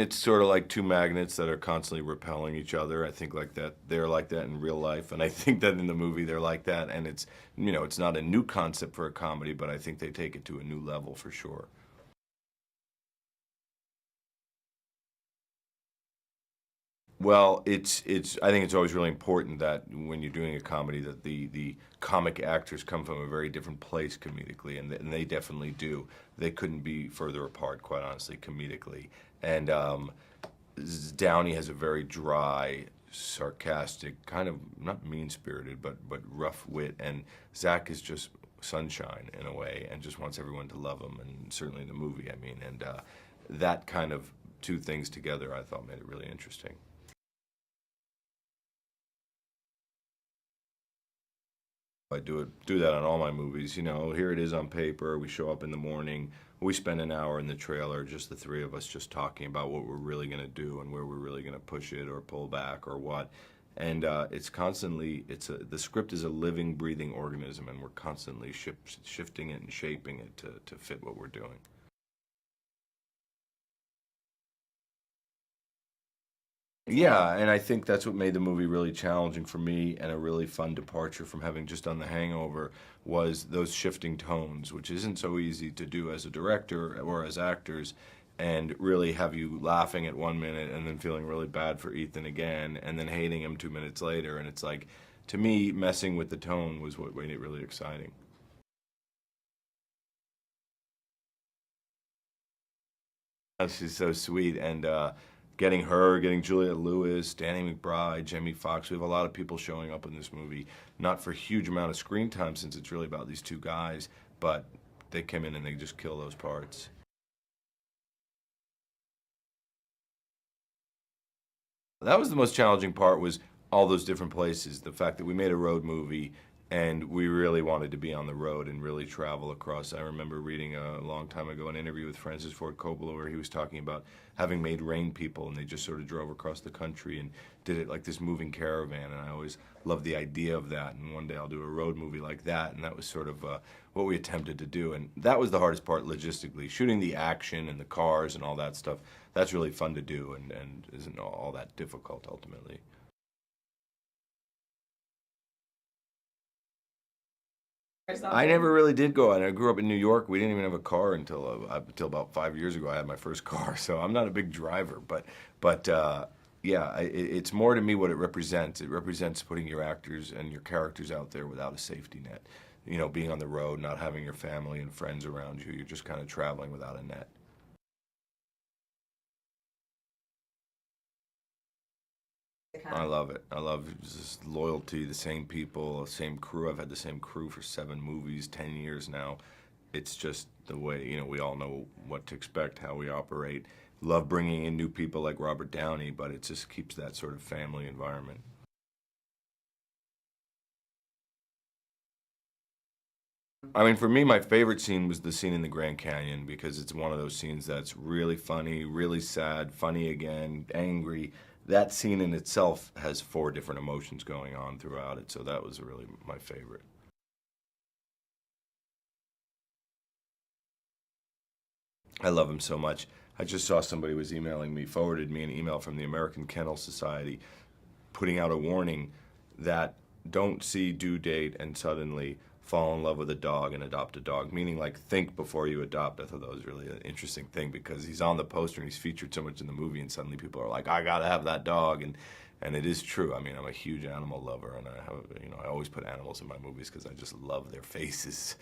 It's sort of like two magnets that are constantly repelling each other. I think like that they're like that in real life, and I think that in the movie they're like that. And it's it's not a new concept for a comedy, but I think they take it to a new level for sure. Well, it's I think it's always really important that when you're doing a comedy that the comic actors come from a very different place comedically, and they definitely do. They couldn't be further apart, quite honestly, comedically. And Downey has a very dry, sarcastic, kind of not mean-spirited, but rough wit, and Zach is just sunshine in a way, and just wants everyone to love him, and certainly in the movie, I mean, and that kind of two things together, I thought made it really interesting. I do that on all my movies. Here it is on paper. We show up in the morning. We spend an hour in the trailer, just the three of us, just talking about what we're really going to do and where we're really going to push it or pull back or what. And it's constantly, the script is a living, breathing organism, and we're constantly shifting it and shaping it to fit what we're doing. Yeah, and I think that's what made the movie really challenging for me and a really fun departure from having just done The Hangover was those shifting tones, which isn't so easy to do as a director or as actors, and really have you laughing at 1 minute and then feeling really bad for Ethan again and then hating him 2 minutes later. And it's like, to me, messing with the tone was what made it really exciting. She's so sweet, and getting Juliette Lewis, Danny McBride, Jamie Foxx. We have a lot of people showing up in this movie, not for a huge amount of screen time since it's really about these two guys, but they come in and they just kill those parts. That was the most challenging part, was all those different places. The fact that we made a road movie and we really wanted to be on the road and really travel across. I remember reading a long time ago an interview with Francis Ford Coppola where he was talking about having made Rain People, and they just sort of drove across the country and did it like this moving caravan. And I always loved the idea of that, and one day I'll do a road movie like that. And that was sort of what we attempted to do, and that was the hardest part logistically. Shooting the action and the cars and all that stuff, that's really fun to do, and isn't all that difficult ultimately. I never really did go out. I grew up in New York. We didn't even have a car until about 5 years ago. I had my first car, so I'm not a big driver. But yeah, it's more to me what it represents. It represents putting your actors and your characters out there without a safety net. Being on the road, not having your family and friends around you. You're just kind of traveling without a net. I love it. I love just loyalty, the same people, same crew. I've had the same crew for 7 movies, 10 years now. It's just the way, we all know what to expect, how we operate. Love bringing in new people like Robert Downey, but it just keeps that sort of family environment. I mean, for me, my favorite scene was the scene in the Grand Canyon because it's one of those scenes that's really funny, really sad, funny again, angry. That scene in itself has 4 different emotions going on throughout it, so that was really my favorite. I love him so much. I just saw somebody was emailing me, forwarded me an email from the American Kennel Society putting out a warning that don't see due date and suddenly fall in love with a dog and adopt a dog, meaning like think before you adopt. I thought that was really an interesting thing because he's on the poster and he's featured so much in the movie, and suddenly people are like, I gotta have that dog. And it is true. I mean, I'm a huge animal lover, and I always put animals in my movies because I just love their faces.